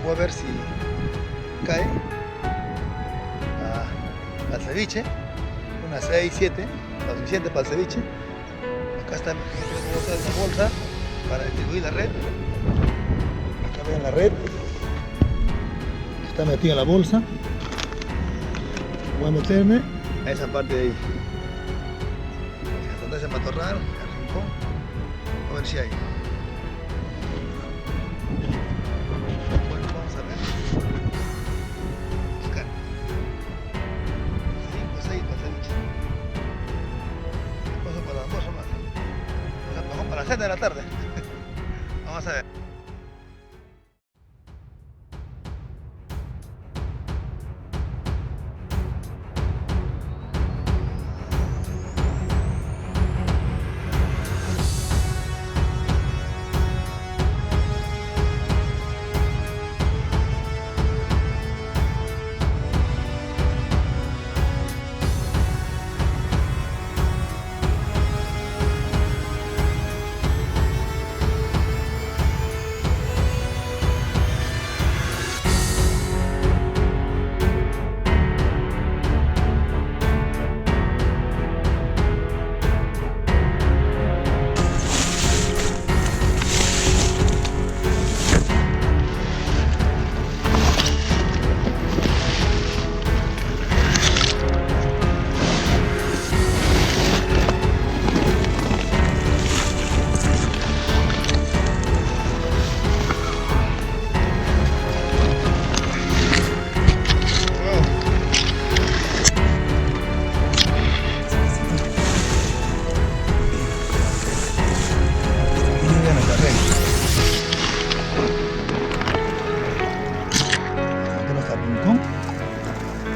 Voy a ver si cae al ceviche. Unas 6, 7, lo suficiente para el ceviche. Acá está la bolsa para distribuir la red. Acá ven la red. Está metida en la bolsa. Voy a meterme a esa parte de ahí. Donde ese matorral, el rincón. A ver si hay. Bueno, vamos a ver. Buscar. 5 o 6 para ceviche. Paso para el almuerzo más. O sea, mejor para las 7 de la tarde. Vamos a ver.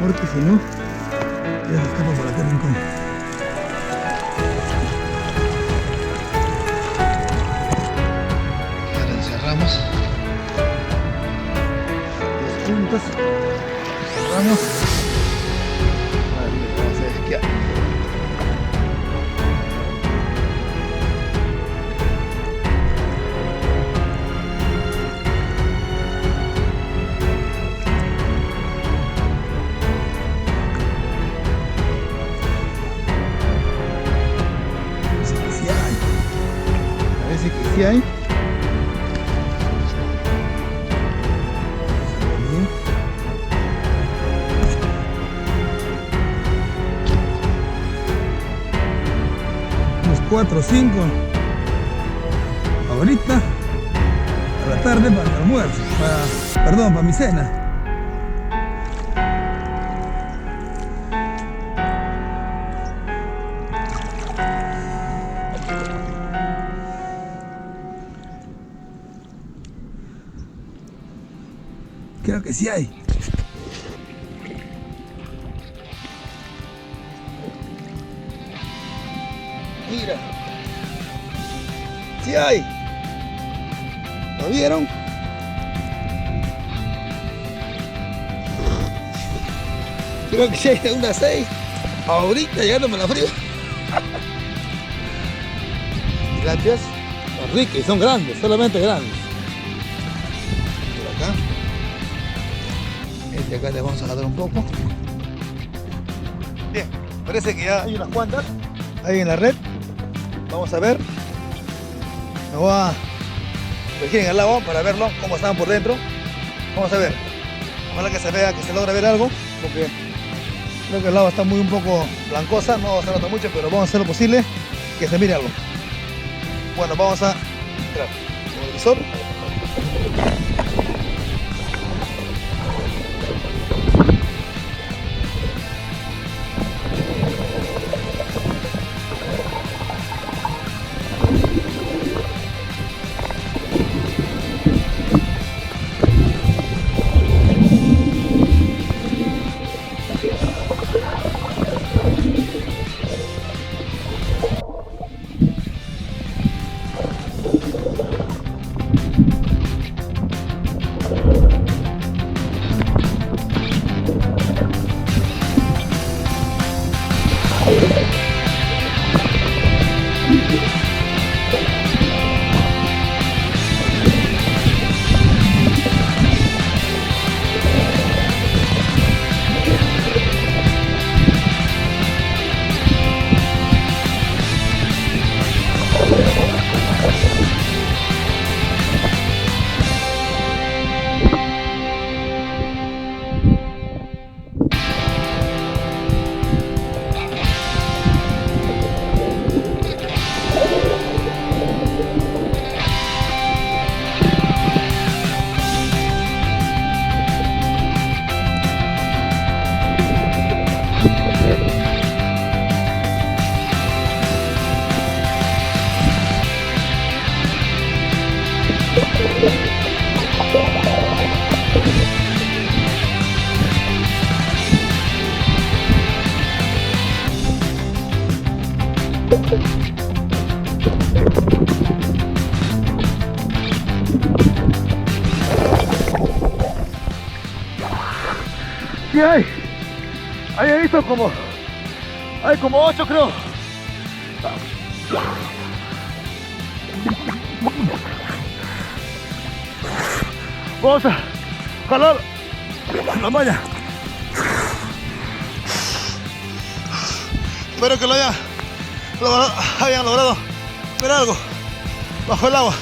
Porque si no, ya se escapa por aquel rincón. Ahora encerramos los puntos. Cerramos. Vamos a esquiar. Parece que sí hay. Bien. Unos 4 o 5 ahorita a la tarde para el almuerzo, para mi cena. Creo que sí hay. Mira. Sí hay. ¿Lo vieron? Creo que sí hay de unas 6. Ahorita llegándome la frío. Gracias. Son ricas y son grandes, solamente grandes. Por acá. Acá le vamos a jalar un poco. Bien, parece que ya hay unas cuantas ahí en la red. Vamos a ver. Me voy a sumergir en el agua para verlo, cómo están por dentro. Vamos a ver. Ojalá que se vea, que se logre ver algo, porque creo que el agua está un poco blancosa, no se nota mucho, pero vamos a hacer lo posible que se mire algo. Bueno, vamos a entrar con el visor. Sí hay. Ahí he visto como... Hay como 8 creo. Vamos a jalar la malla. Espero que lo hayan logrado ver algo bajo el agua.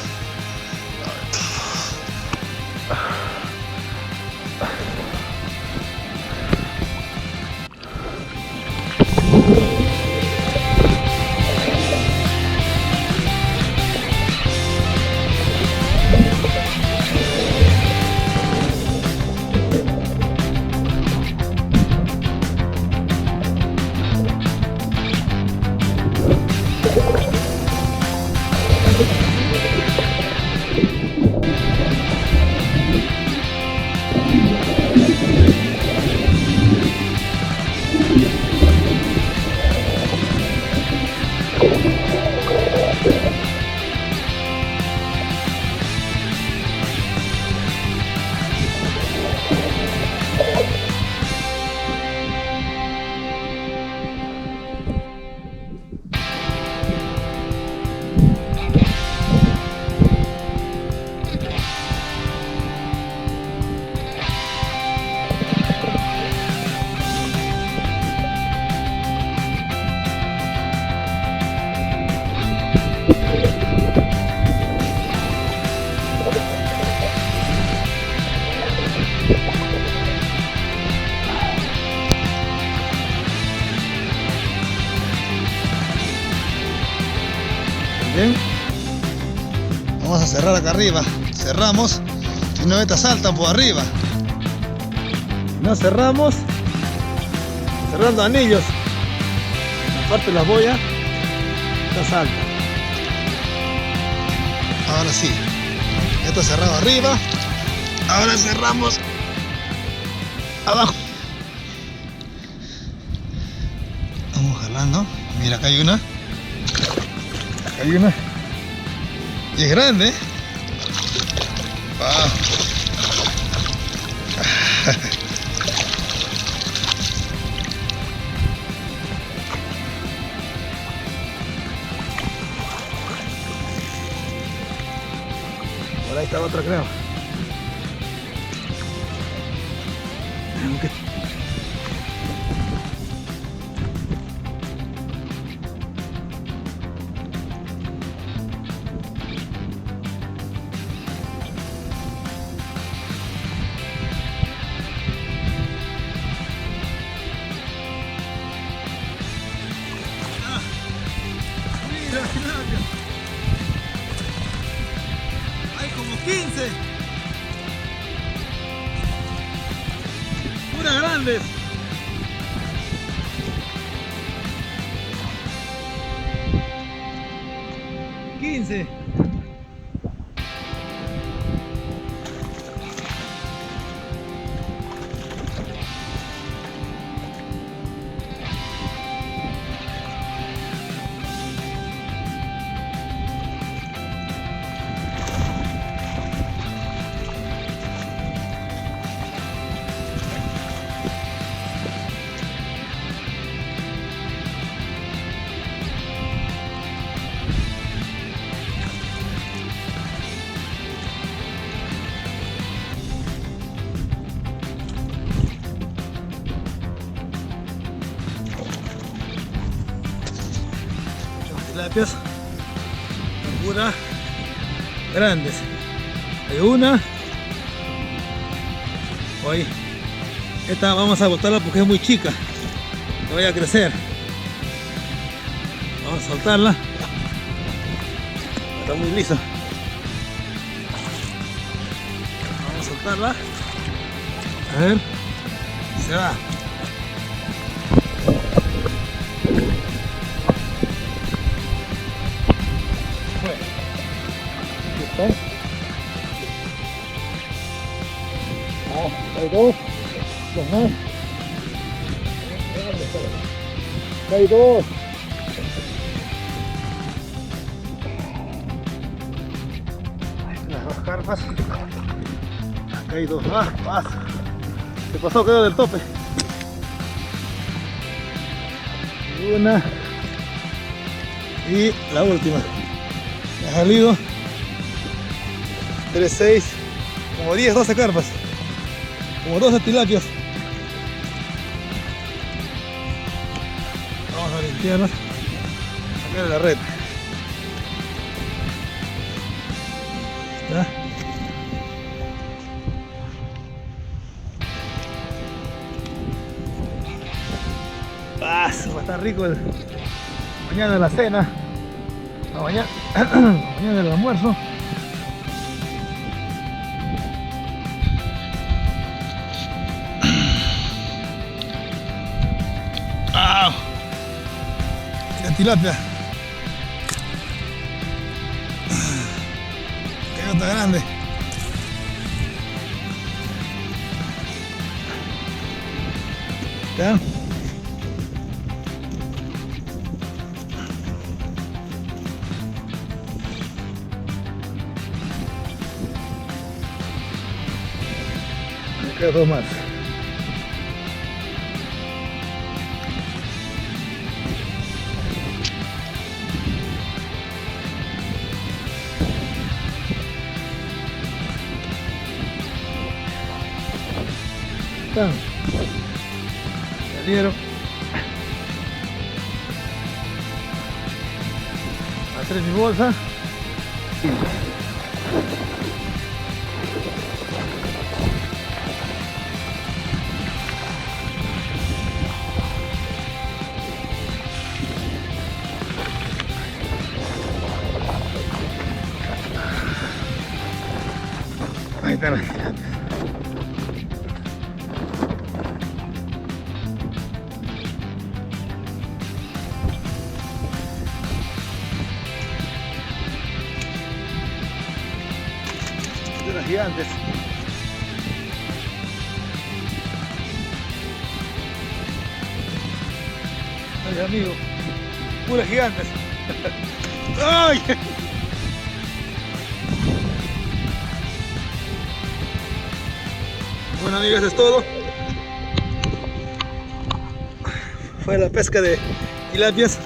Bien, vamos a cerrar acá arriba. Cerramos y no estas saltan por arriba. No cerramos, cerrando anillos. Aparte las boyas, estas saltan. Ahora sí, esto cerrado arriba. Ahora cerramos abajo. Vamos jalando. Mira, acá hay una. Hay una y es grande, ¿eh? Wow. Por ahí está otra, creo. Hay como 15 puras grandes. Tilapias puras grandes. Hay una. Hoy esta vamos a botarla porque es muy chica, que vaya a crecer. Vamos a soltarla. Está muy lisa. Vamos a soltarla. A ver, se va. Hay dos más. Hay dos. Las dos carpas. Acá hay dos más. Se pasó, quedó del tope. Una. Y la última. Ha salido 3, 6, como 10, 12 carpas. Como 12 tilapias. Vamos a limpiarlas. Sacar de la red. ¿Está? Va a estar rico mañana la cena. No, mañana el almuerzo. ¡Ah! La tilapia. Qué gota grande. ¿Ya? Me quedan dos más. Están. Salieron. A 3 mi bolsa. Ahí está la de las gigantes. Ay, amigo, puras gigantes. ¡Ay! Bueno, amigos, eso es todo. Fue la pesca de tilapias.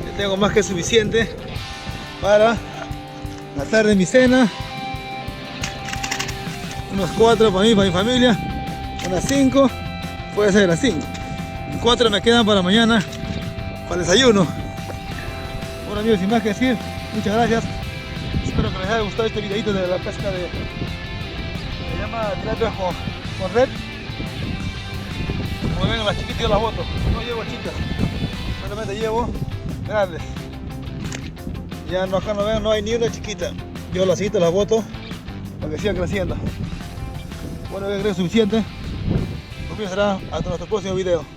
Ya tengo más que suficiente para la tarde mi cena. Unos 4 para mí, para mi familia. Unas 5, puede ser las 5. Y 4 me quedan para mañana, para el desayuno. Bueno, amigos, sin más que decir, muchas gracias. Espero que les haya gustado este videito de la pesca de... Se llama tilapia con red. Como ven, las chiquitas yo las boto. No llevo chicas, solamente llevo grandes. Ya no, acá no ven, no hay ni una chiquita. Yo las quito, las boto para que sigan creciendo. Bueno, creo que es suficiente. Lo mío será hasta nuestro próximo video.